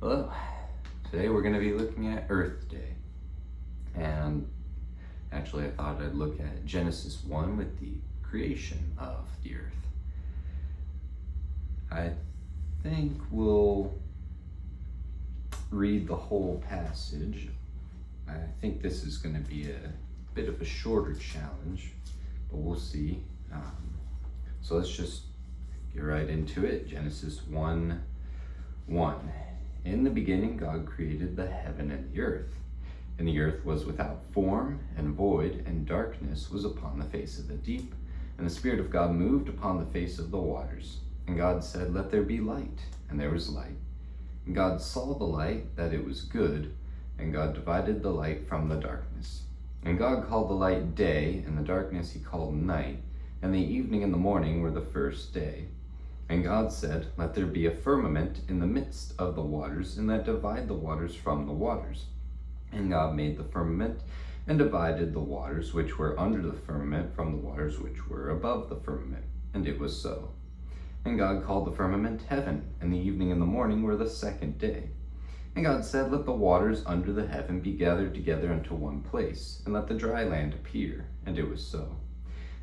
Hello. Today we're going to be looking at Earth Day. And actually I thought I'd look at Genesis 1 with the creation of the earth. I think we'll read the whole passage. I think this is going to be a bit of a shorter challenge, but we'll see. So let's just get right into it. Genesis 1:1. In the beginning, God created the heaven and the earth. And the earth was without form and void, and darkness was upon the face of the deep. And the Spirit of God moved upon the face of the waters. And God said, "Let there be light." And there was light. And God saw the light, that it was good. And God divided the light from the darkness. And God called the light day, and the darkness he called night. And the evening and the morning were the first day. And God said, "Let there be a firmament in the midst of the waters, and let divide the waters from the waters." And God made the firmament, and divided the waters which were under the firmament from the waters which were above the firmament. And it was so. And God called the firmament heaven, and the evening and the morning were the second day. And God said, "Let the waters under the heaven be gathered together into one place, and let the dry land appear." And it was so.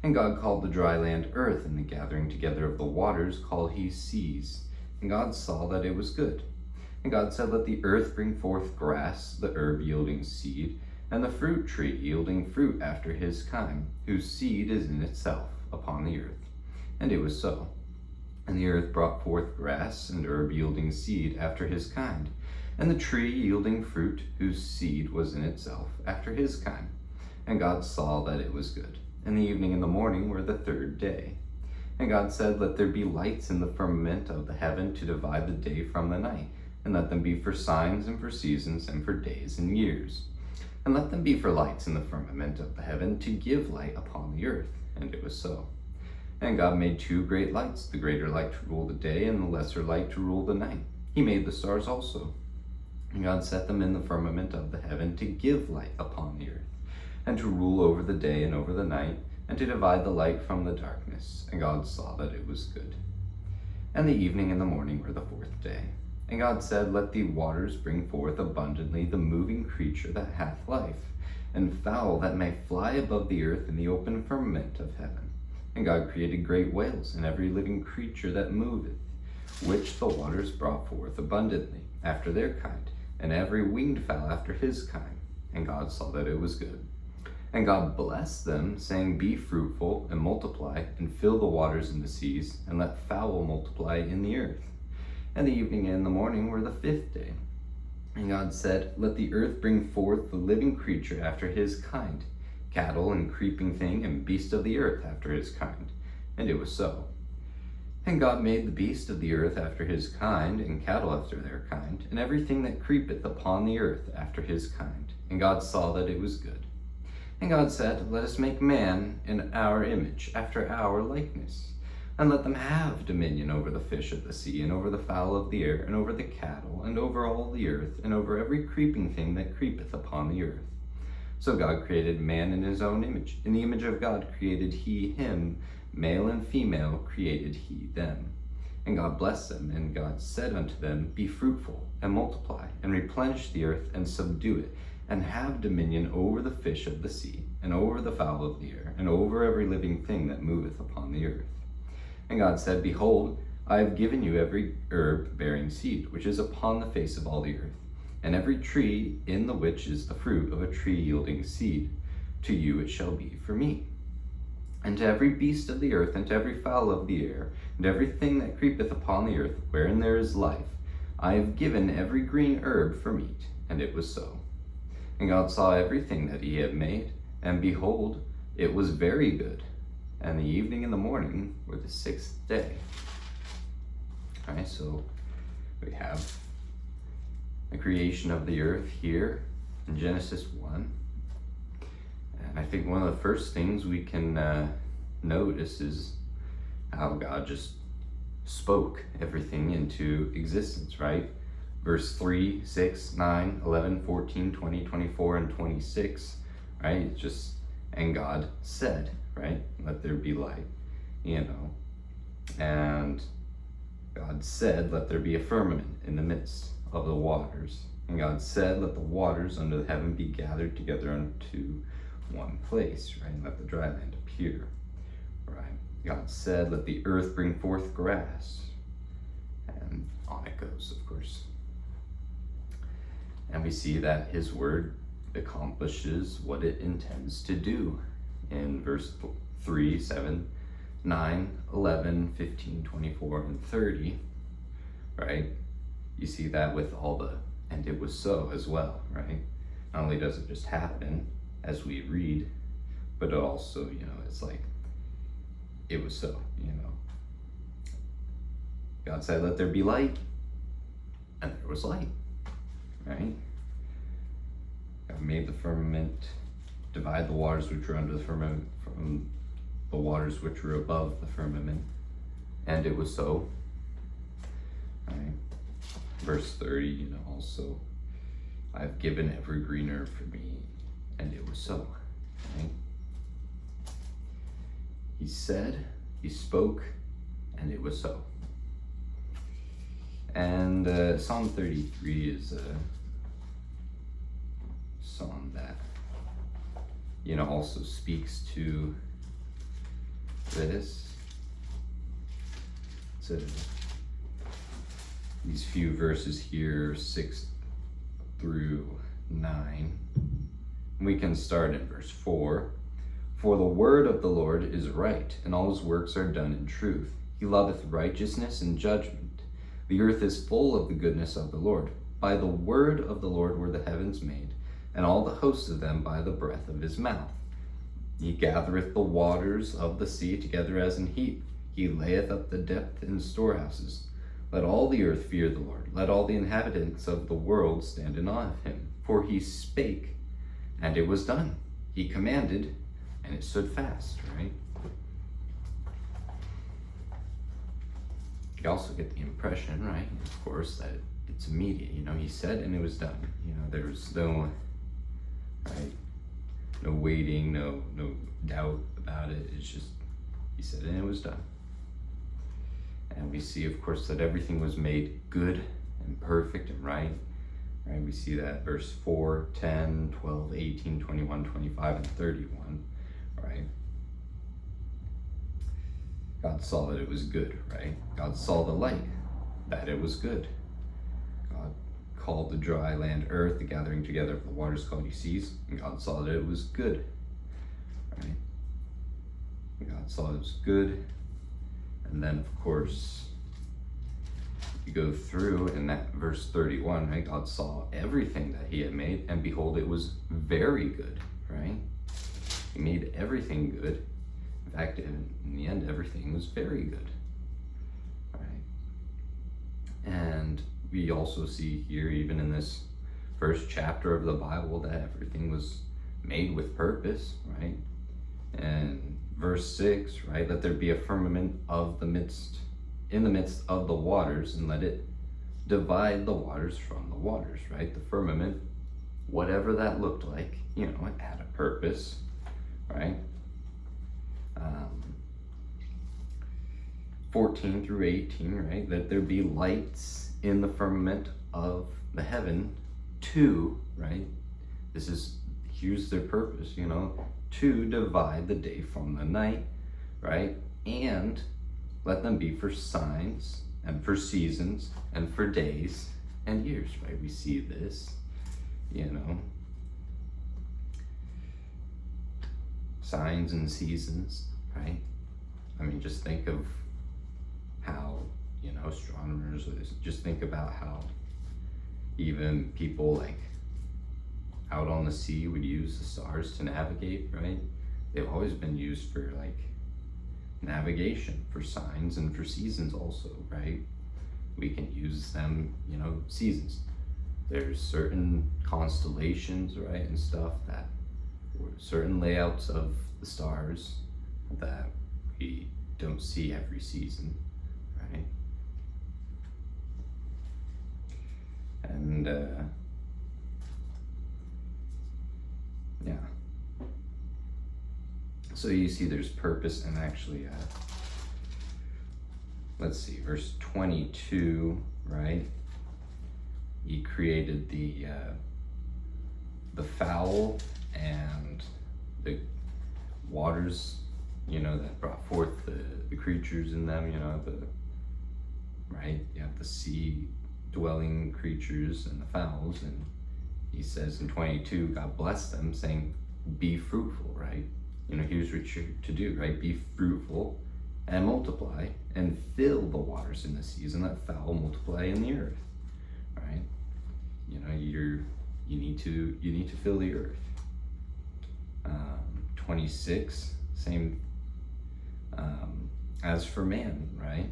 And God called the dry land earth, and the gathering together of the waters called he seas. And God saw that it was good. And God said, "Let the earth bring forth grass, the herb yielding seed, and the fruit tree yielding fruit after his kind, whose seed is in itself upon the earth." And it was so. And the earth brought forth grass, and herb yielding seed after his kind, and the tree yielding fruit, whose seed was in itself after his kind. And God saw that it was good. And the evening and the morning were the third day. And God said, "Let there be lights in the firmament of the heaven to divide the day from the night, and let them be for signs and for seasons and for days and years. And let them be for lights in the firmament of the heaven to give light upon the earth." And it was so. And God made two great lights, the greater light to rule the day, and the lesser light to rule the night. He made the stars also. And God set them in the firmament of the heaven to give light upon the earth, and to rule over the day and over the night, and to divide the light from the darkness. And God saw that it was good. And the evening and the morning were the fourth day. And God said, "Let the waters bring forth abundantly the moving creature that hath life, and fowl that may fly above the earth in the open firmament of heaven." And God created great whales, and every living creature that moveth, which the waters brought forth abundantly after their kind, and every winged fowl after his kind. And God saw that it was good. And God blessed them, saying, "Be fruitful, and multiply, and fill the waters in the seas, and let fowl multiply in the earth." And the evening and the morning were the fifth day. And God said, "Let the earth bring forth the living creature after his kind, cattle and creeping thing, and beast of the earth after his kind." And it was so. And God made the beast of the earth after his kind, and cattle after their kind, and everything that creepeth upon the earth after his kind. And God saw that it was good. And God said, "Let us make man in our image, after our likeness, and let them have dominion over the fish of the sea, and over the fowl of the air, and over the cattle, and over all the earth, and over every creeping thing that creepeth upon the earth." So God created man in his own image. In the image of God created he him, male and female created he them. And God blessed them, and God said unto them, "Be fruitful, and multiply, and replenish the earth, and subdue it, and have dominion over the fish of the sea, and over the fowl of the air, and over every living thing that moveth upon the earth." And God said, "Behold, I have given you every herb bearing seed, which is upon the face of all the earth, and every tree in the which is the fruit of a tree yielding seed. To you it shall be for meat. And to every beast of the earth, and to every fowl of the air, and everything that creepeth upon the earth, wherein there is life, I have given every green herb for meat." And it was so. And God saw everything that he had made, and behold, it was very good. And the evening and the morning were the sixth day. All right, so we have the creation of the earth here in Genesis 1. And I think one of the first things we can notice is how God just spoke everything into existence, right? Verse 3, 6, 9, 11, 14, 20, 24, and 26, right? It's just, and God said, right? Let there be light, and God said, "Let there be a firmament in the midst of the waters. And God said, let the waters under the heaven be gathered together unto one place, right? And let the dry land appear, right? God said, let the earth bring forth grass. And on it goes, of course. And we see that his word accomplishes what it intends to do in verse 3, 7, 9, 11, 15, 24, and 30, right? You see that with all the, and it was so as well, right? Not only does it just happen as we read, but it also, you know, it's like, it was so, you know. God said, let there be light, and there was light, right? God made the firmament, divide the waters which were under the firmament from the waters which were above the firmament, and it was so, right? Verse 30, you know, also, I've given every green herb for me, and it was so, right? He said, he spoke, and it was so. And Psalm 33 is a psalm that, you know, also speaks to this. It's these few verses here, 6 through 9. We can start in verse 4. For the word of the Lord is right, and all his works are done in truth. He loveth righteousness and judgment. The earth is full of the goodness of the Lord. By the word of the Lord were the heavens made, and all the hosts of them by the breath of his mouth. He gathereth the waters of the sea together as an heap. He layeth up the depth in storehouses. Let all the earth fear the Lord. Let all the inhabitants of the world stand in awe of him. For he spake, and it was done. He commanded, and it stood fast, right? You also get the impression, right, of course, that it's immediate. You know, he said, and it was done. You know, there's no, right, no waiting, no doubt about it. It's just, he said, and it was done. And we see, of course, that everything was made good and perfect and right. Right? We see that verse 4, 10, 12, 18, 21, 25, and 31, right? God saw that it was good, right? God saw the light, that it was good. God called the dry land earth, the gathering together of the waters called ye seas, and God saw that it was good, right? God saw it was good. And then, of course, you go through in that verse 31, right? God saw everything that he had made, and behold, it was very good, right? He made everything good. In fact, in the end, everything was very good, right? And we also see here, even in this first chapter of the Bible, that everything was made with purpose, right? And verse 6, right? Let there be a firmament in the midst of the waters, and let it divide the waters from the waters, right? The firmament, whatever that looked like, you know, it had a purpose, right? 14 through 18, right? Let there be lights in the firmament of the heaven to, right? Here's their purpose, you know, to divide the day from the night, right? And let them be for signs and for seasons and for days and years, right? We see this, you know, signs and seasons, right? I mean, just think of how, you know, astronomers, just think about how even people like out on the sea would use the stars to navigate, right? They've always been used for like navigation, for signs and for seasons also, right? We can use them, you know, seasons. There's certain constellations, right, and stuff that certain layouts of the stars that we don't see every season, right? And yeah. So you see there's purpose, and actually, let's see, verse 22, right? He created the fowl and the waters, that brought forth the creatures in them, right? You have the sea dwelling creatures and the fowls, and he says in 22, God blessed them, saying, be fruitful, right? Here's what you're to do, right? Be fruitful and multiply and fill the waters in the seas and let fowl multiply in the earth, right? You need to fill the earth. 26, same. As for man, right?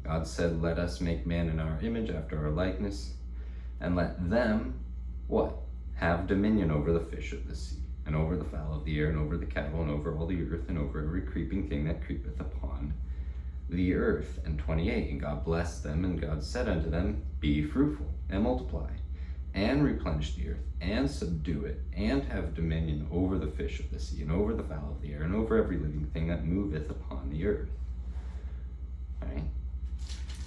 God said, let us make man in our image after our likeness, and let them, what? Have dominion over the fish of the sea, and over the fowl of the air, and over the cattle, and over all the earth, and over every creeping thing that creepeth upon the earth. And 28, and God blessed them, and God said unto them, be fruitful, and multiply, and replenish the earth, and subdue it, and have dominion over the fish of the sea, and over the fowl of the air, and over every living thing that moveth upon the earth. Right?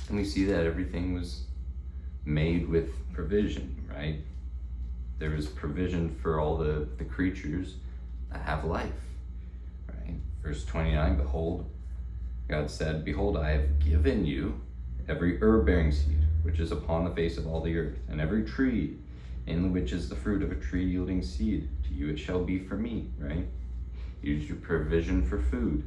And we see that everything was made with provision, right? There is provision for all the creatures that have life, right? Verse 29, behold, God said, behold, I have given you every herb-bearing seed, which is upon the face of all the earth, and every tree in which is the fruit of a tree yielding seed. To you it shall be for me, right? Use your provision for food,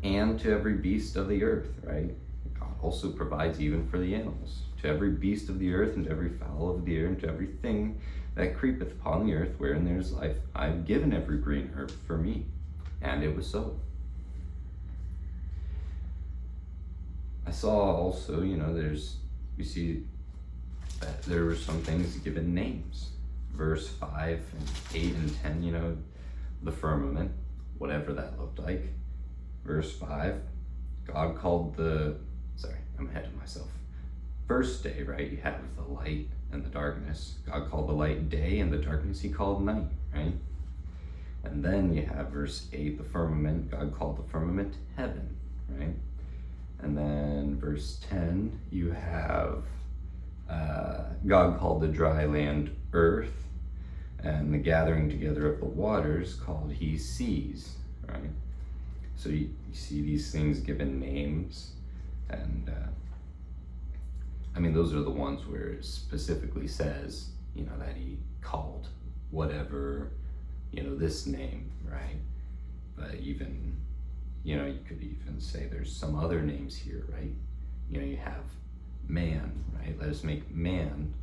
and to every beast of the earth, right? God also provides even for the animals. To every beast of the earth, and to every fowl of the air, and to everything that creepeth upon the earth, wherein there is life, I have given every green herb for me. And it was so. I saw also, we see that there were some things given names. Verse 5 and 8 and 10, the firmament, whatever that looked like. Verse 5, God called I'm ahead of myself. First day, right, you have the light and the darkness. God called the light day, and the darkness he called night, right? And then you have verse 8, the firmament. God called the firmament heaven, right? And then verse 10, you have God called the dry land earth, and the gathering together of the waters called he seas, right? So you see these things given names, and those are the ones where it specifically says, that he called whatever, this name, right? But even, you could even say there's some other names here, right? You have man, right? Let us make man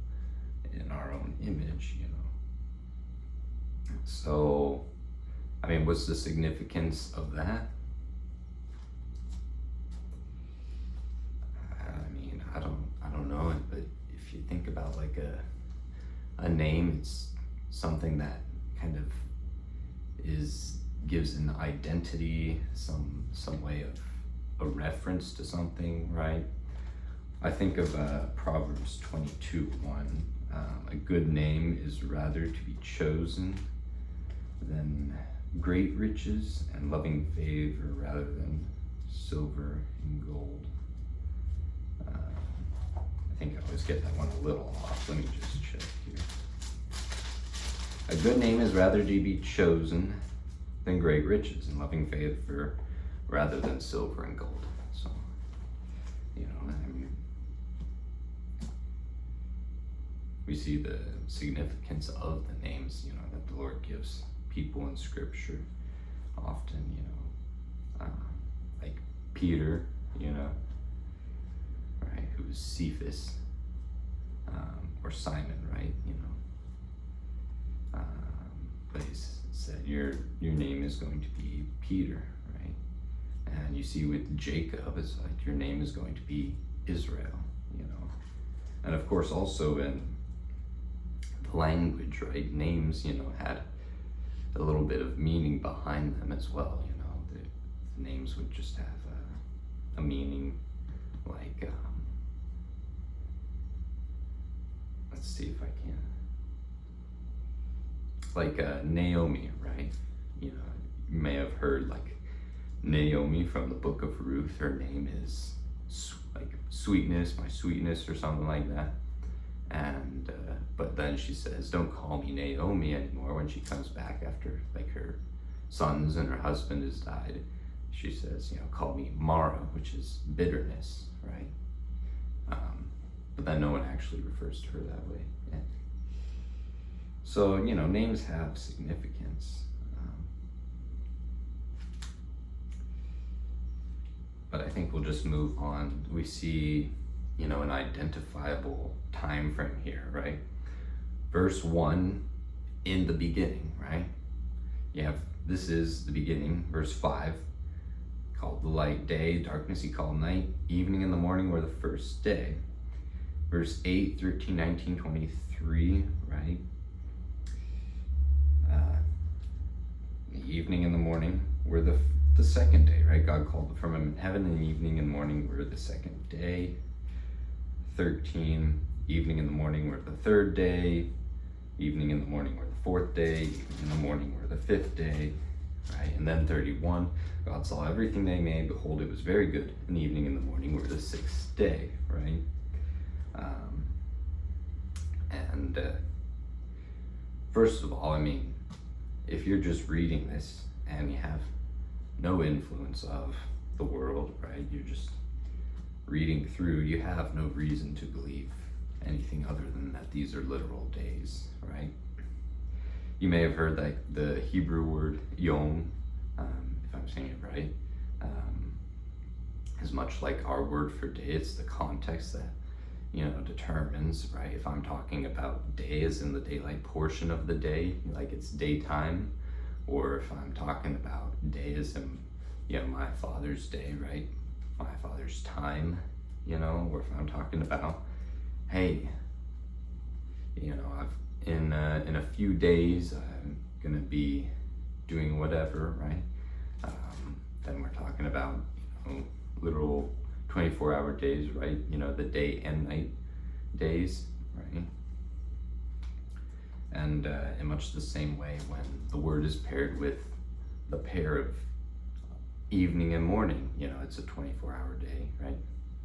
in our own image, So, what's the significance of that? I don't know, but if you think about like a name, it's something that kind of gives an identity, some way of a reference to something, right? I think of Proverbs 22:1. A good name is rather to be chosen than great riches, and loving favor rather than silver and gold. I think I always get that one a little off. Let me just check here. A good name is rather to be chosen than great riches, and loving favor rather than silver and gold. So, we see the significance of the names, that the Lord gives people in Scripture. Often, like Peter, right, who is Cephas, or Simon, right, but he said your name is going to be Peter, right? And you see with Jacob, it's like your name is going to be Israel, and of course also in the language, right, names, had a little bit of meaning behind them as well. The names would just have a meaning, like let's see if I can, like Naomi, right? You may have heard like Naomi from the book of Ruth. Her name is like sweetness, my sweetness, or something like that. And But then she says, don't call me Naomi anymore when she comes back after like her sons and her husband has died. She says, call me Mara, which is bitterness, right? But then no one actually refers to her that way. Yeah. So, names have significance. But I think we'll just move on. We see, an identifiable time frame here, right? Verse 1, in the beginning, right? This is the beginning. Verse 5, called the light day, darkness he called night, evening and the morning were the first day. Verse 8, 13, 19, 23, right? The evening and the morning were the second day, right? God called the firmament heaven, and evening and morning were the second day. 13, evening and the morning were the third day. Evening and the morning were the fourth day. Evening and the morning were the fifth day, right? And then 31, God saw everything they made. Behold, it was very good. And evening and the morning were the sixth day, right? First of all, if you're just reading this and you have no influence of the world, right? You're just reading through, you have no reason to believe anything other than that these are literal days, right? You may have heard that the Hebrew word yom, if I'm saying it right, is much like our word for day. It's the context that determines, right? If I'm talking about days in the daylight portion of the day, like it's daytime, or if I'm talking about days in, my Father's day, right? My Father's time, or if I'm talking about, hey, in a few days, I'm gonna be doing whatever, right? Then we're talking about, literal 24-hour days, right? The day and night days, right? And in much the same way, when the word is paired with the pair of evening and morning, it's a 24-hour day, right?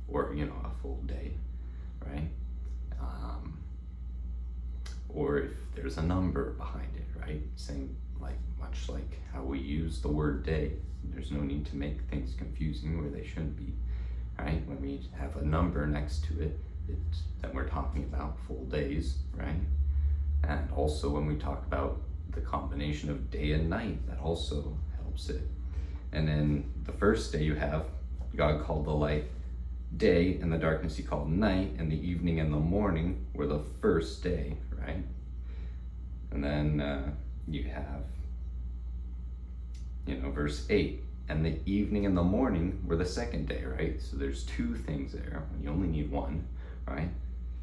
Or, a full day, right? Or if there's a number behind it, right? Same, much like how we use the word day. There's no need to make things confusing where they shouldn't be, right? When we have a number next to it, it's that we're talking about full days, right? And also when we talk about the combination of day and night, that also helps it. And then the first day you have, God called the light day, and the darkness he called night, and the evening and the morning were the first day, right? And then you have, verse 8, and the evening and the morning were the second day, right? So there's two things there. You only need one, right?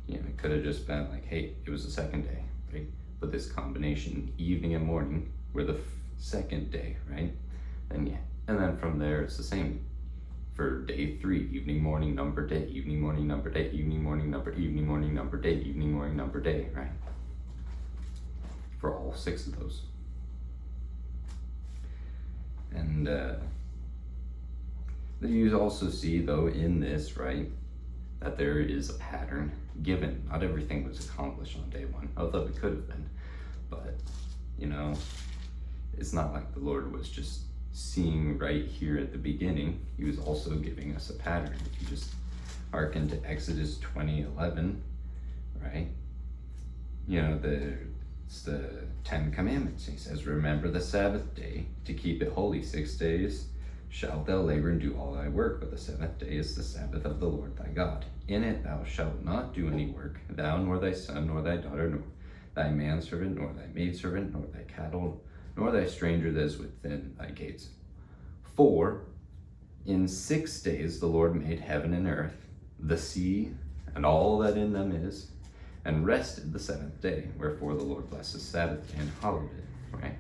It could have just been like, hey, it was the second day, right? But this combination, evening and morning, were the second day, right? And then from there, it's the same for day 3, evening, morning, number, day, evening, morning, number, day, evening, morning, number, evening, morning, number, day, evening, morning, number, day, right? For all 6 of those. And you also see, though, in this, right, that there is a pattern given. Not everything was accomplished on day 1, although it could have been. But, it's not like the Lord was just seeing right here at the beginning. He was also giving us a pattern. If you just hearken to Exodus 20:11, right? It's the 10 Commandments. He says, remember the Sabbath day to keep it holy. 6 days shalt thou labor and do all thy work, but the 7th day is the Sabbath of the Lord thy God. In it thou shalt not do any work, thou nor thy son, nor thy daughter, nor thy manservant, nor thy maidservant, nor thy cattle, nor thy stranger that is within thy gates. For in 6 days the Lord made heaven and earth, the sea, and all that in them is, and rested the 7th day. Wherefore the Lord blessed the Sabbath day and hallowed it, right?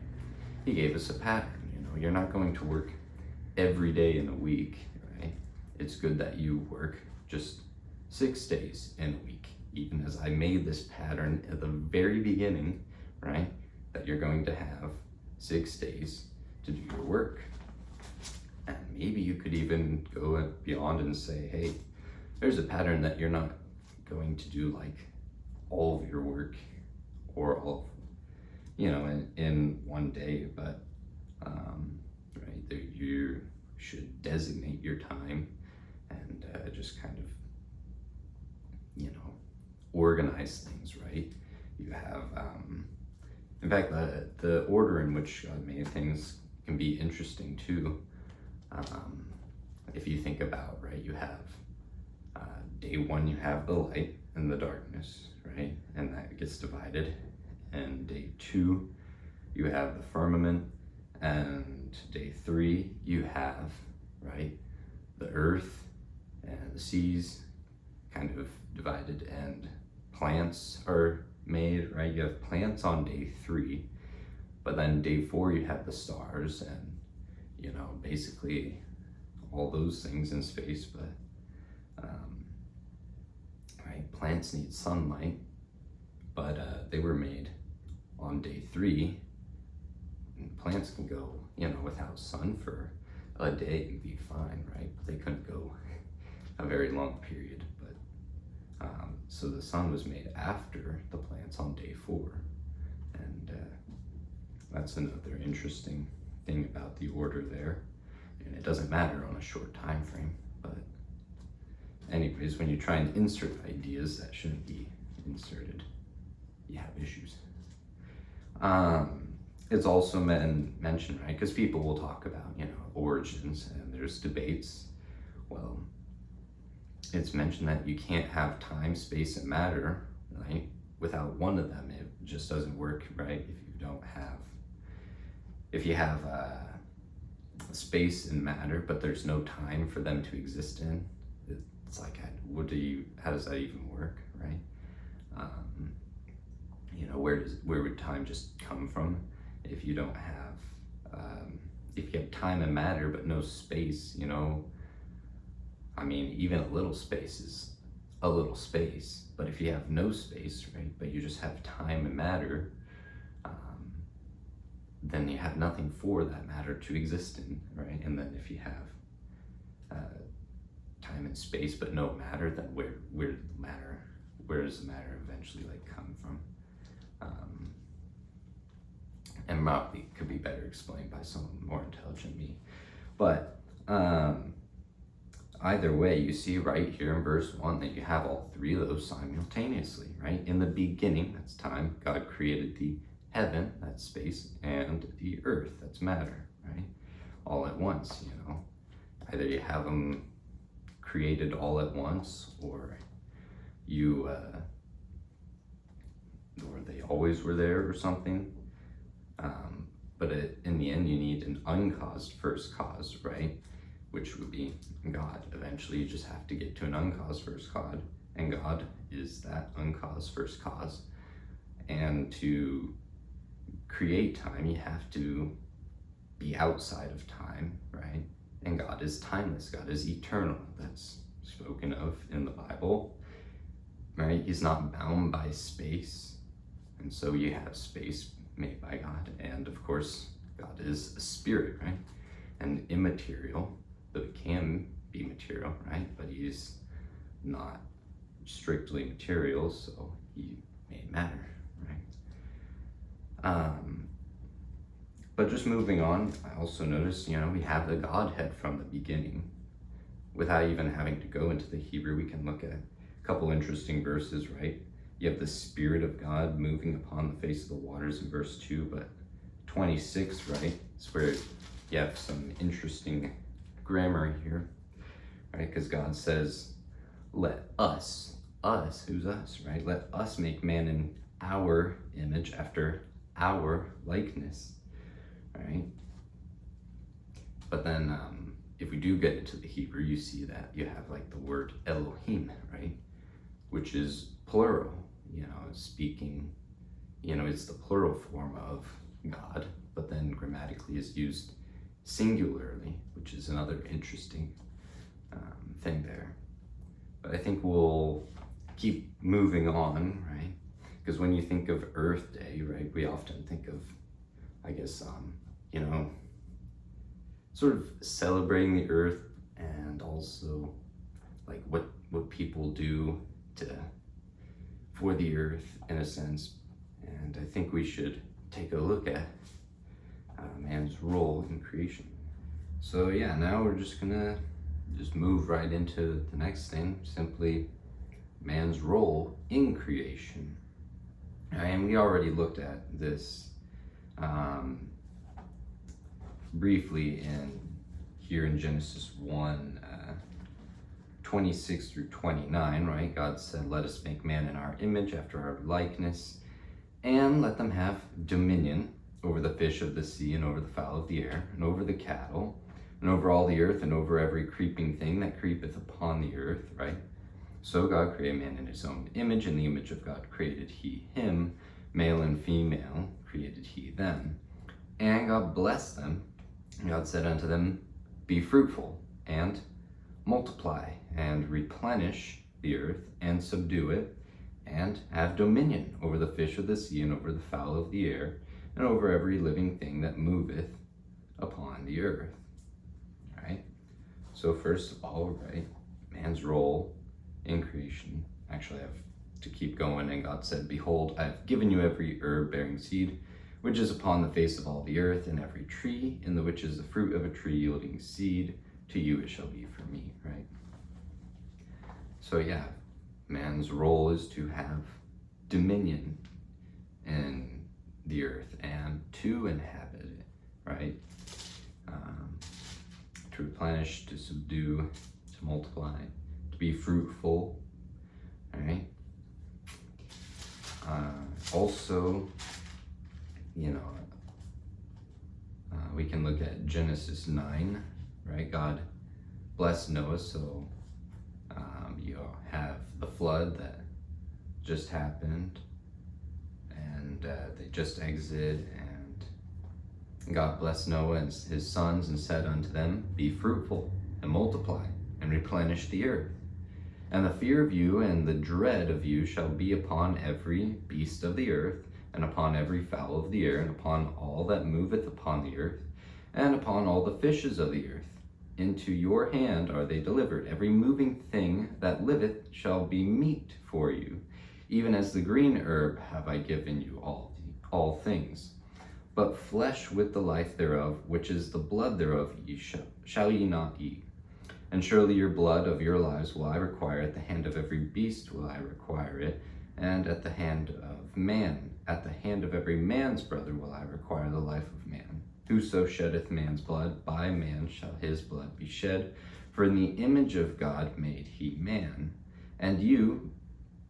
He gave us a pattern. You're not going to work every day in a week, right? It's good that you work just 6 days in a week, even as I made this pattern at the very beginning, right? That you're going to have 6 days to do your work. And maybe you could even go beyond and say, hey, there's a pattern that you're not going to do like all of your work or all, in one day, but right there, you should designate your time and just kind of, organize things, right? You have, in fact, the order in which God made things can be interesting too. If you think about, right, you have day one, you have the light and the darkness, right? And that gets divided. And day two, you have the firmament. And day three, you have, right, the earth and the seas kind of divided, and plants are made, right? You have plants on day three, but then day four, you have the stars and, basically all those things in space. But right, plants need sunlight, but they were made on day three, and plants can go without sun for a day and be fine, right? But they couldn't go a very long period. But so the sun was made after the plants on day four, and that's another interesting thing about the order there. And it doesn't matter on a short time frame, but anyways, when you try and insert ideas that shouldn't be inserted, you have issues. It's also mentioned, right? Because people will talk about, origins, and there's debates. Well, it's mentioned that you can't have time, space, and matter, right? Without one of them, it just doesn't work, right? If you have space and matter, but there's no time for them to exist in, it's like, how does that even work, right? Where would time just come from if you don't have, if you have time and matter but no space? Even a little space is a little space, but if you have no space, right, but you just have time and matter, then you have nothing for that matter to exist in, right? And then if you have time and space but no matter, then where does the matter eventually come from? And probably could be better explained by someone more intelligent than me. But either way, you see right here in verse 1 that you have all three of those simultaneously, right? In the beginning, that's time, God created the heaven, that's space, and the earth, that's matter, right? All at once, Either you have them created all at once, or or they always were there or something. But in the end, you need an uncaused first cause, right? Which would be God. Eventually, you just have to get to an uncaused first cause, and God is that uncaused first cause. And to create time, you have to be outside of time, right? And God is timeless. God is eternal. That's spoken of in the Bible, right? He's not bound by space. And so you have space made by God. And of course, God is a spirit, right? And immaterial, though it can be material, right? But he's not strictly material, so he made matter, right? But just moving on, I also noticed, we have the Godhead from the beginning. Without even having to go into the Hebrew, we can look at a couple interesting verses, right? You have the Spirit of God moving upon the face of the waters in verse 2, but 26, right? It's where you have some interesting grammar here, right? Because God says, let us, who's us, right? Let us make man in our image, after our likeness, right? But then if we do get into the Hebrew, you see that you have the word Elohim, right? Which is plural, speaking, it's the plural form of God, but then grammatically is used singularly, which is another interesting thing there. But I think we'll keep moving on, right? Because when you think of Earth Day, right, we often think of, I guess, sort of celebrating the earth, and also what people do for the earth, in a sense. And And I think we should take a look at man's role in creation. So yeah, now we're just gonna move right into the next thing, simply man's role in creation. And we already looked at this briefly here in Genesis 1, 26 through 29, right? God said, "Let us make man in our image, after our likeness, and let them have dominion over the fish of the sea, and over the fowl of the air, and over the cattle, and over all the earth, and over every creeping thing that creepeth upon the earth," right? So God created man in his own image. In the image of God created he him, male and female created he them. And God blessed them. And God said unto them, "Be fruitful, and multiply, and replenish the earth, and subdue it, and have dominion over the fish of the sea, and over the fowl of the air, and over every living thing that moveth upon the earth." Right? So first of all, right, man's role in creation. Actually, I have to keep going. And God said, "Behold, I have given you every herb bearing seed, which is upon the face of all the earth, and every tree in the which is the fruit of a tree yielding seed, to you it shall be for me," right? So yeah, man's role is to have dominion in the earth and to inhabit it, right? To replenish, to subdue, to multiply, to be fruitful, right? Also, we can look at Genesis 9, right? God blessed Noah, so you have the flood that just happened, and they just exited, and God blessed Noah and his sons and said unto them, "Be fruitful and multiply and replenish the earth. And the fear of you and the dread of you shall be upon every beast of the earth, and upon every fowl of the air, and upon all that moveth upon the earth, and upon all the fishes of the earth. Into your hand are they delivered. Every moving thing that liveth shall be meat for you. Even as the green herb have I given you all things. But flesh with the life thereof, which is the blood thereof, shall ye not eat. And surely your blood of your lives will I require. At the hand of every beast will I require it, and at the hand of man, at the hand of every man's brother will I require the life of man. Whoso sheddeth man's blood, by man shall his blood be shed. For in the image of God made he man. And you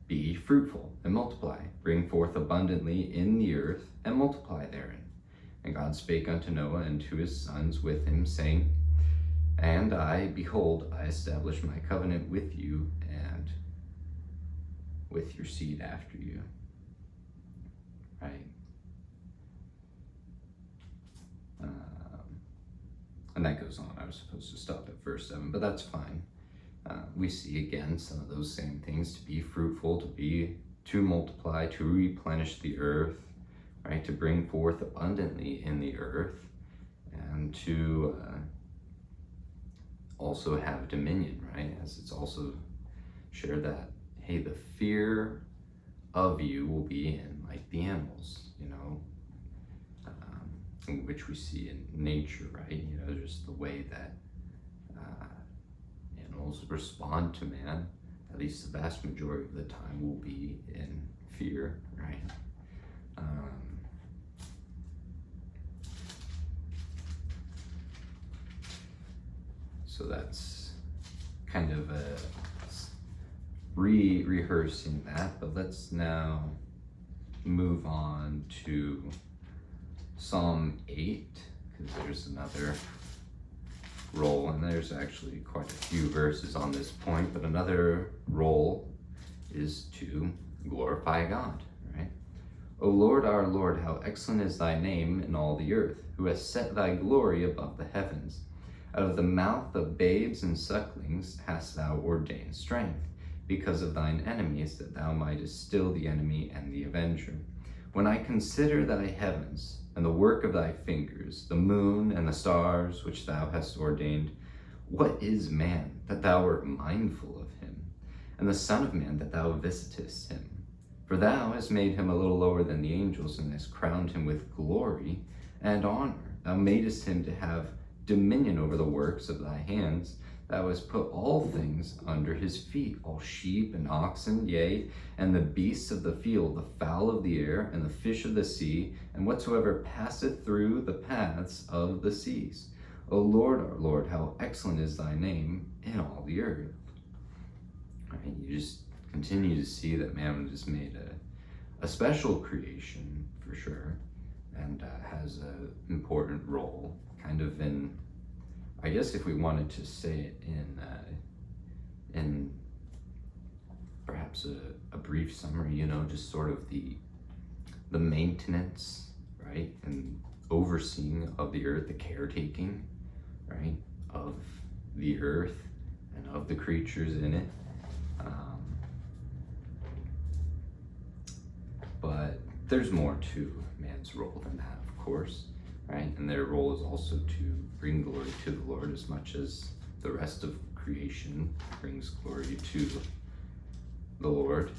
be fruitful and multiply, bring forth abundantly in the earth, and multiply therein." And God spake unto Noah and to his sons with him, saying, "And I, behold, I establish my covenant with you and with your seed after you." Right? And that goes on. I was supposed to stop at verse 7, but that's fine. We see again some of those same things: to be fruitful, to multiply, to replenish the earth, right? To bring forth abundantly in the earth, and to also have dominion, right? As it's also shared that, hey, the fear of you will be in like the animals, which we see in nature, right? Just the way that animals respond to man, at least the vast majority of the time, will be in fear, right? So that's kind of rehearsing that, but let's now move on to Psalm 8, because there's another role, and there's actually quite a few verses on this point, but another role is to glorify God, right? "O Lord, our Lord, how excellent is thy name in all the earth, who has set thy glory above the heavens. Out of the mouth of babes and sucklings hast thou ordained strength, because of thine enemies, that thou mightest still the enemy and the avenger. When I consider thy heavens, and the work of thy fingers, the moon and the stars which thou hast ordained, what is man, that thou art mindful of him, and the son of man, that thou visitest him? For thou hast made him a little lower than the angels, and hast crowned him with glory and honor. Thou madest him to have dominion over the works of thy hands. Thou hast put all things under his feet, all sheep and oxen, yea, and the beasts of the field, the fowl of the air, and the fish of the sea, and whatsoever passeth through the paths of the seas. O Lord, our Lord, how excellent is thy name in all the earth. All right, you just continue to see that man just made a special creation for sure, and has an important role, kind of in, I guess if we wanted to say it in perhaps a brief summary, just sort of the maintenance, right, and overseeing of the earth, the caretaking, right, of the earth and of the creatures in it. But there's more to man's role than that, of course, right? And their role is also to bring glory to the Lord as much as the rest of creation brings glory to the Lord.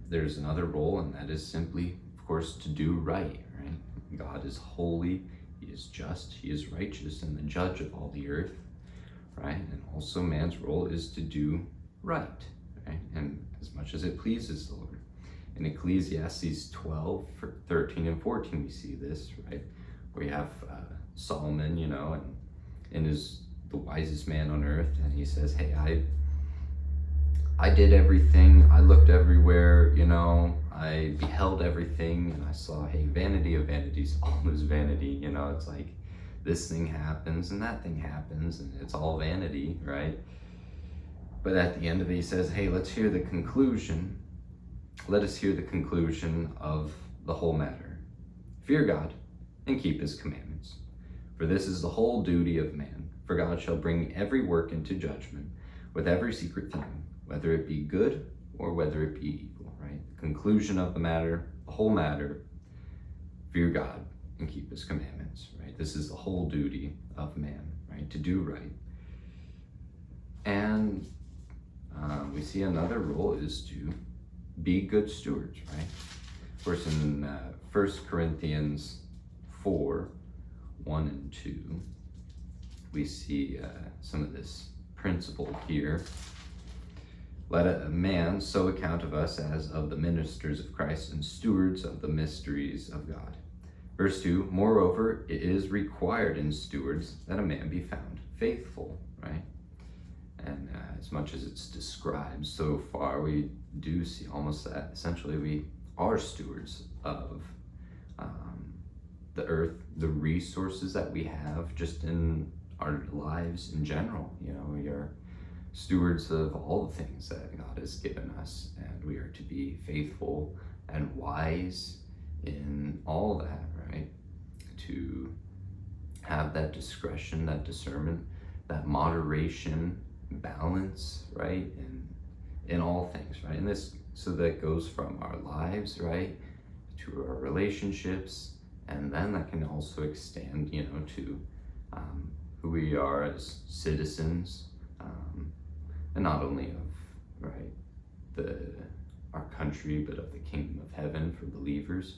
There's another role, and that is simply, of course, to do right, right? God is holy, he is just, he is righteous, and the judge of all the earth, right? And also man's role is to do right, right? And as much as it pleases the Lord. In Ecclesiastes 12, 13 and 14, we see this, right? Where you have Solomon, and is the wisest man on earth, and he says, hey, I did everything, I looked everywhere, I beheld everything, and I saw, hey, vanity of vanities, all is vanity, it's like this thing happens and that thing happens, and it's all vanity, right? But at the end of it, he says, hey, let's hear the conclusion. Let us hear the conclusion of the whole matter. Fear God and keep his commandments. For this is the whole duty of man. For God shall bring every work into judgment with every secret thing, whether it be good or whether it be evil, right? The conclusion of the matter, the whole matter, fear God and keep his commandments, right? This is the whole duty of man, right? To do right. And we see another role is to be good stewards, right? Of course, in 1 Corinthians 4, 1 and 2, we see some of this principle here. Let a man so account of us as of the ministers of Christ and stewards of the mysteries of God. Verse 2, moreover, it is required in stewards that a man be found faithful, right? And as much as it's described so far, we do see almost that essentially we are stewards of the earth, the resources that we have just in our lives in general. We are stewards of all the things that God has given us, and we are to be faithful and wise in all that, right? To have that discretion, that discernment, that moderation, balance, right, in all things, right? And this, so that goes from our lives, right, to our relationships, and then that can also extend, to who we are as citizens, and not only of, right, our country, but of the kingdom of heaven for believers.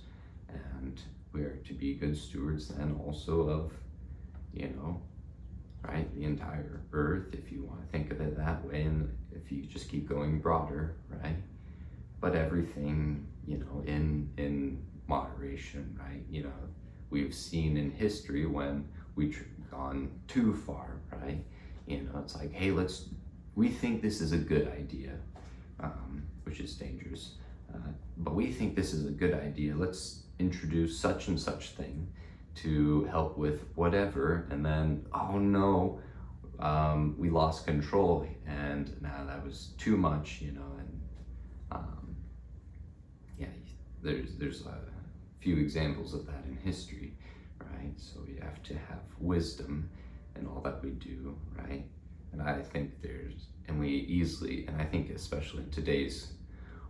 And we are to be good stewards then also of, right, the entire earth, if you want to think of it that way, and if you just keep going broader, right? But everything, in moderation, right? We've seen in history when we've gone too far, right? It's like, hey, we think this is a good idea, which is dangerous, but we think this is a good idea. Let's introduce such and such thing to help with whatever, and then, oh no, we lost control, and now that was too much, and yeah, there's a few examples of that in history, right? So we have to have wisdom in all that we do, right? And I think I think especially in today's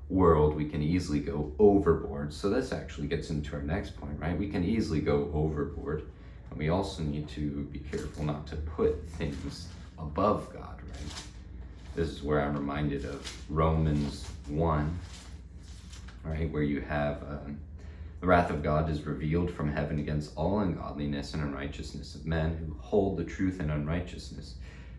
world, we can easily go overboard. So this actually gets into our next point, right? We can easily go overboard, and we also need to be careful not to put things above God, right? This is where I'm reminded of Romans 1, right? Where you have the wrath of God is revealed from heaven against all ungodliness and unrighteousness of men who hold the truth in unrighteousness.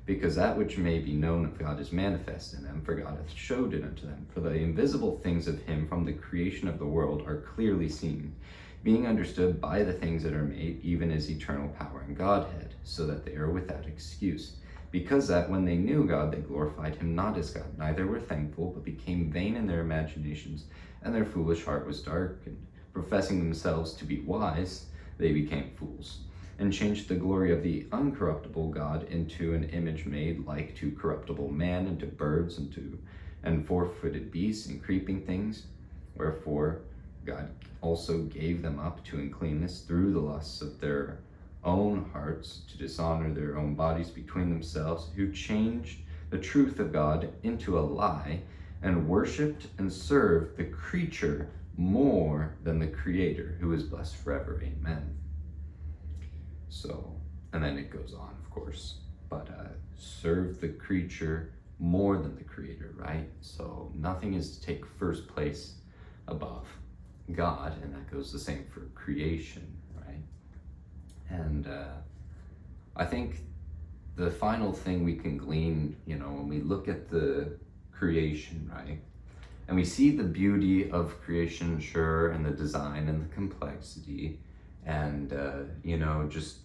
Because that which may be known of God is manifest in them, for God hath showed it unto them. For the invisible things of him from the creation of the world are clearly seen, being understood by the things that are made, even as eternal power and Godhead, so that they are without excuse. Because that when they knew God, they glorified him not as God, neither were thankful, but became vain in their imaginations, and their foolish heart was darkened. Professing themselves to be wise, they became fools, and changed the glory of the uncorruptible God into an image made like to corruptible man, and to birds, and four-footed beasts, and creeping things. Wherefore God also gave them up to uncleanness through the lusts of their own hearts, to dishonor their own bodies between themselves, who changed the truth of God into a lie, and worshipped and served the creature more than the Creator, who is blessed forever. Amen. So, and then it goes on, of course, but serve the creature more than the Creator, right? So nothing is to take first place above God, and that goes the same for creation, right? And I think the final thing we can glean, when we look at the creation, right? And we see the beauty of creation, sure, and the design and the complexity, and just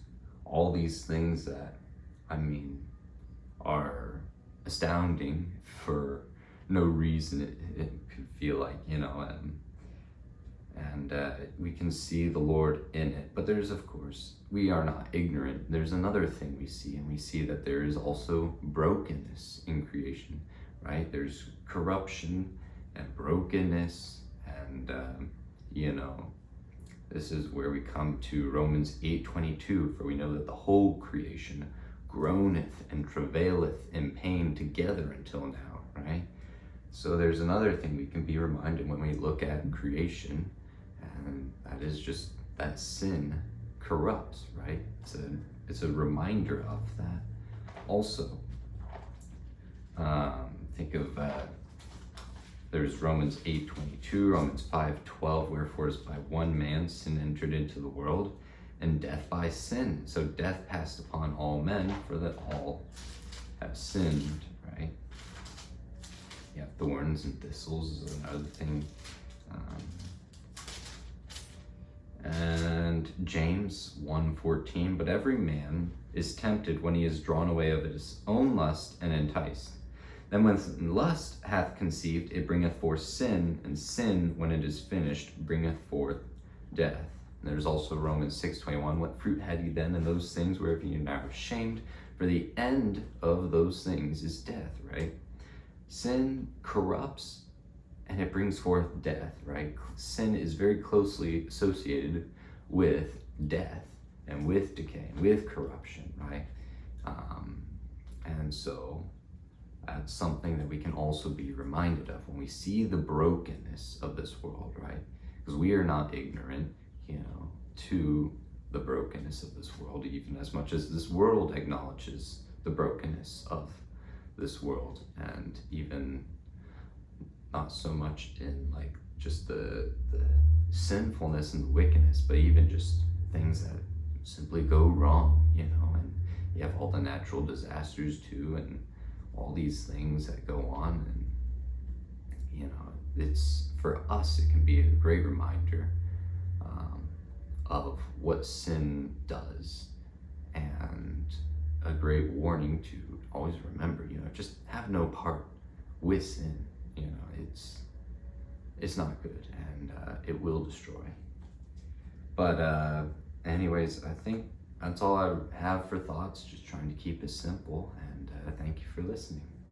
all these things that, are astounding for no reason. It could feel like, and we can see the Lord in it. But there's, of course, we are not ignorant. There's another thing we see, and we see that there is also brokenness in creation, right? There's corruption and brokenness, and this is where we come to Romans 8:22, for we know that the whole creation groaneth and travaileth in pain together until now, right? So there's another thing we can be reminded when we look at creation, and that is just that sin corrupts, right? It's a reminder of that. Also, think of there's Romans 8:22, Romans 5:12, wherefore as by one man sin entered into the world, and death by sin. So death passed upon all men, for that all have sinned, right? Yeah, thorns and thistles is another thing. And James 1:14, but every man is tempted when he is drawn away of his own lust and enticed. Then when lust hath conceived, it bringeth forth sin, and sin, when it is finished, bringeth forth death. And there's also Romans 6:21, what fruit had ye then in those things whereof ye are now ashamed? For the end of those things is death, right? Sin corrupts, and it brings forth death, right? Sin is very closely associated with death, and with decay, and with corruption, right? And so that's something that we can also be reminded of when we see the brokenness of this world, right? Because we are not ignorant, to the brokenness of this world, even as much as this world acknowledges the brokenness of this world, and even not so much in like just the sinfulness and the wickedness, but even just things that simply go wrong, and you have all the natural disasters too, and all these things that go on, and it's, for us, it can be a great reminder of what sin does, and a great warning to always remember, just have no part with sin. It's not good, and it will destroy. But anyways, I think that's all I have for thoughts, just trying to keep it simple, and thank you for listening.